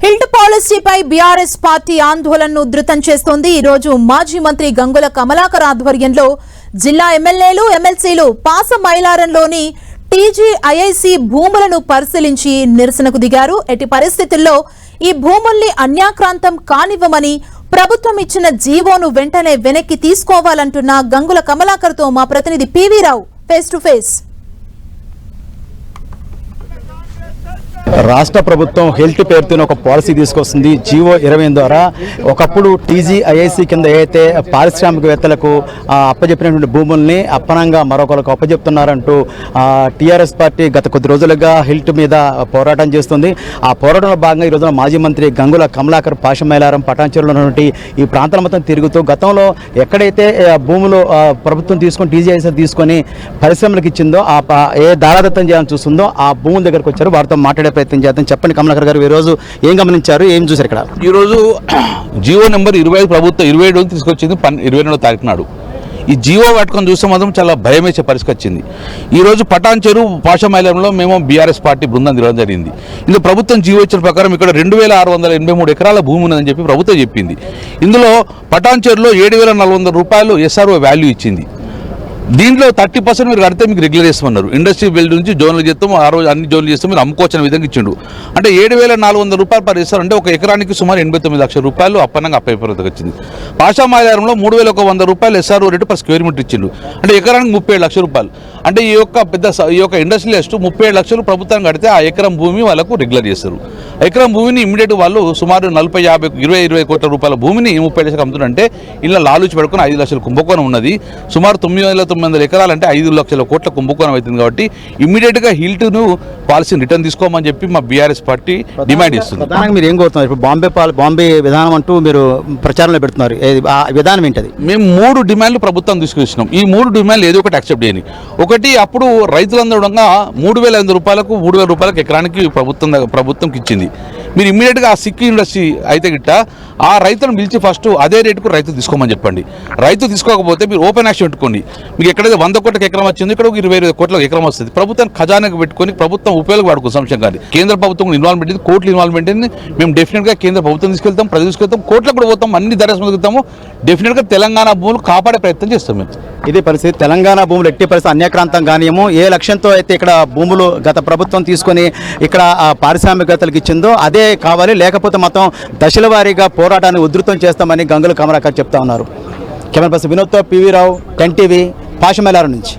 HILT పాలసీపై BRS party ఆందోళనను ఉధృతం చేస్తోంది. ఈ రోజు మాజీ మంత్రి గంగుల కమలాకర్ ఆధ్వర్యంలో జిల్లా ఎమ్మెల్యేలు ఎమ్మెల్సీలు పాసమైలారంలోని టీజీఐఐసీ భూములను పరిశీలించి నిరసనకు దిగారు. ఎట్టి పరిస్థితుల్లో ఈ భూముల్ని అన్యాక్రాంతం కానివ్వమని, ప్రభుత్వం ఇచ్చిన జీవోను వెంటనే వెనక్కి తీసుకోవాలంటున్న గంగుల కమలాకర్ తో మా ప్రతినిధి PV Rao face to face. రాష్ట్ర ప్రభుత్వం హెల్త్ పేరుతో ఒక పాలసీ తీసుకొస్తుంది. జీవో 28 ద్వారా ఒకప్పుడు టీజీఐఐసీ కింద ఏదైతే పారిశ్రామికవేత్తలకు అప్పజెప్పినటువంటి భూముల్ని అప్పనంగా మరొకరికి అప్పజెప్తున్నారంటూ టీఆర్ఎస్ పార్టీ గత కొద్ది రోజులుగా హెల్త్ మీద పోరాటం చేస్తుంది. ఆ పోరాటంలో భాగంగా ఈ రోజున మాజీ మంత్రి గంగుల కమలాకర్ పాషమైలారం పటాన్చెరులో ఉన్నటువంటి ఈ ప్రాంతాల మొత్తం తిరుగుతూ గతంలో ఎక్కడైతే భూములు ప్రభుత్వం తీసుకొని టీజీఐఐసీ తీసుకొని పరిశ్రమలకు ఇచ్చిందో ఏ దారాదత్తం చేయాలని చూస్తుందో ఆ భూముల దగ్గరకు వచ్చారు. వారితో మాట్లాడే ప్రయత్నం చేద్దాం. చెప్పండి కమలాకర్ గారు, ఈ రోజు ఏం గమనించారు, ఏం చూసారు ఇక్కడ? ఈ రోజు జియో నెంబర్ 25 ప్రభుత్వం 27 తీసుకొచ్చింది 22వ తారీఖు నాడు. ఈ జియో పట్టుకొని చూస్తే మాత్రం చాలా భయం వేసే పరిస్థితి వచ్చింది. ఈరోజు పటాన్చెరు పాషమైలారంలో మేము బీఆర్ఎస్ పార్టీ బృందం తిరగడం జరిగింది. ఇందులో ప్రభుత్వం జియో ఇచ్చిన ప్రకారం ఇక్కడ 2683 ఎకరాల భూమి ఉందని చెప్పి ప్రభుత్వం చెప్పింది. ఇందులో పటాన్చెరులో 7400 రూపాయలు ఎస్ఆర్ఓ వాల్యూ ఇచ్చింది. దీంట్లో 30% మీరు కడితే మీకు రెగ్యులర్ చేస్తామన్నారు. ఇండస్ట్రీ బిల్డ్ నుంచి జోన్లు చేస్తాము, ఆ రోజు అన్ని జోన్లు చేస్తాం, మీరు అమ్ముకోవచ్చిన విధంగా ఇచ్చిండు. అంటే 7400 రూపాయలు పర్ ఇస్తారు. అంటే ఒక ఎకరానికి సుమారు 89 లక్షల రూపాయలు అప్పనంగా అప్పైపోతే వచ్చింది. పాషమైలారంలో 3100 రూపాయలు SRO rate per square metre ఇచ్చిండు. అంటే ఎకరానికి 37 లక్షల రూపాయలు. అంటే ఈ యొక్క ఇండస్ట్రియలిస్ట్ 37 లక్షలు ప్రభుత్వం కడితే ఆ ఎకరం భూమి వాళ్ళకు రెగ్యులర్ చేస్తారు. ఎకరం భూమిని ఇమ్మీడియట్ వాళ్ళు సుమారు 40-50-20 కోట్ల రూపాయల భూమిని 30 లక్షలకు అమ్ముతుంటే ఇలా లాలూచి పెట్టుకుని 5 లక్షల కుంభకోణం ఉన్నది. సుమారు 900 ఎకరాలు అంటే 5 లక్షల కోట్ల కుంభకోణం అవుతుంది. కాబట్టి ఇమ్మీడియట్గా హిల్ట్ను పాలసీని రిటర్న్ తీసుకోమని చెప్పి మా బీఆర్ఎస్ పార్టీ డిమాండ్ చేస్తుంది. ప్రధానంగా మీరు ఏం కోరుతున్నారు? ఇప్పుడు బాంబే విధానం అంటూ మీరు ప్రచారంలో పెడుతున్నారు. ఆ విధానం ఏంటది? మేము 3 డిమాండ్లు ప్రభుత్వం తీసుకొచ్చినాం. ఈ 3 డిమాండ్లు ఏదో ఒకటి యాక్సెప్ట్ చేయని. ఒకటి, అప్పుడు రైతులందరూ 3,500 రూపాయలకు 3,000 రూపాయలకు ఎకరానికి ప్రభుత్వంకి ఇచ్చింది. మీరు ఇమ్మీడియట్గా ఆ సిక్కి ఇండస్ట్రీ అయితే గిట్ట ఆ రైతులను పిలిచి ఫస్ట్ అదే రేటుకు రైతు తీసుకోమని చెప్పండి. రైతు తీసుకోకపోతే మీరు ఓపెన్ యాక్షన్ పెట్టుకోండి. మీకు ఎక్కడైతే 100 కోట్లకు ఎకరం వచ్చింది, ఇక్కడ 20 కోట్లకు ఎకరం వస్తుంది. ప్రభుత్వం ఖజానాకు పెట్టుకొని ప్రభుత్వం ఉపయోగపడుకో సంశయం కానీ కేంద్ర ప్రభుత్వం ఇన్వాల్వ్మెంట్ ఇది, కోర్టులు ఇన్వాల్వ్మెంట్ అయింది. మేము డెఫినెట్గా కేంద్ర ప్రభుత్వం తీసుకెళ్తాం, ప్రజలు తీసుకెళ్తాం, కోర్టులకు కూడా పోతాం, అన్ని దర్యాప్తు వెళ్తాము. డెఫినెట్గా తెలంగాణ భూములు కాపాడే ప్రయత్నం చేస్తాం మేము. ఇదే పరిస్థితి. తెలంగాణ భూములు ఎట్టి పరిస్థితి అన్యాక్రాంతం కానియము. ఏ లక్ష్యంతో అయితే ఇక్కడ భూములు గత ప్రభుత్వం తీసుకొని ఇక్కడ పారిశ్రామికవేత్తలకు ఇచ్చిందో అదే కావాలి, లేకపోతే మొత్తం దశల వారీగా పోరాటాన్ని ఉధృతం చేస్తామని గంగుల కమలాకర్ చెప్తా ఉన్నారు. కెమెరా పర్సన్ వినోద్తో పివి రావు, 10 టీవీ, పాషమైలారం నుంచి.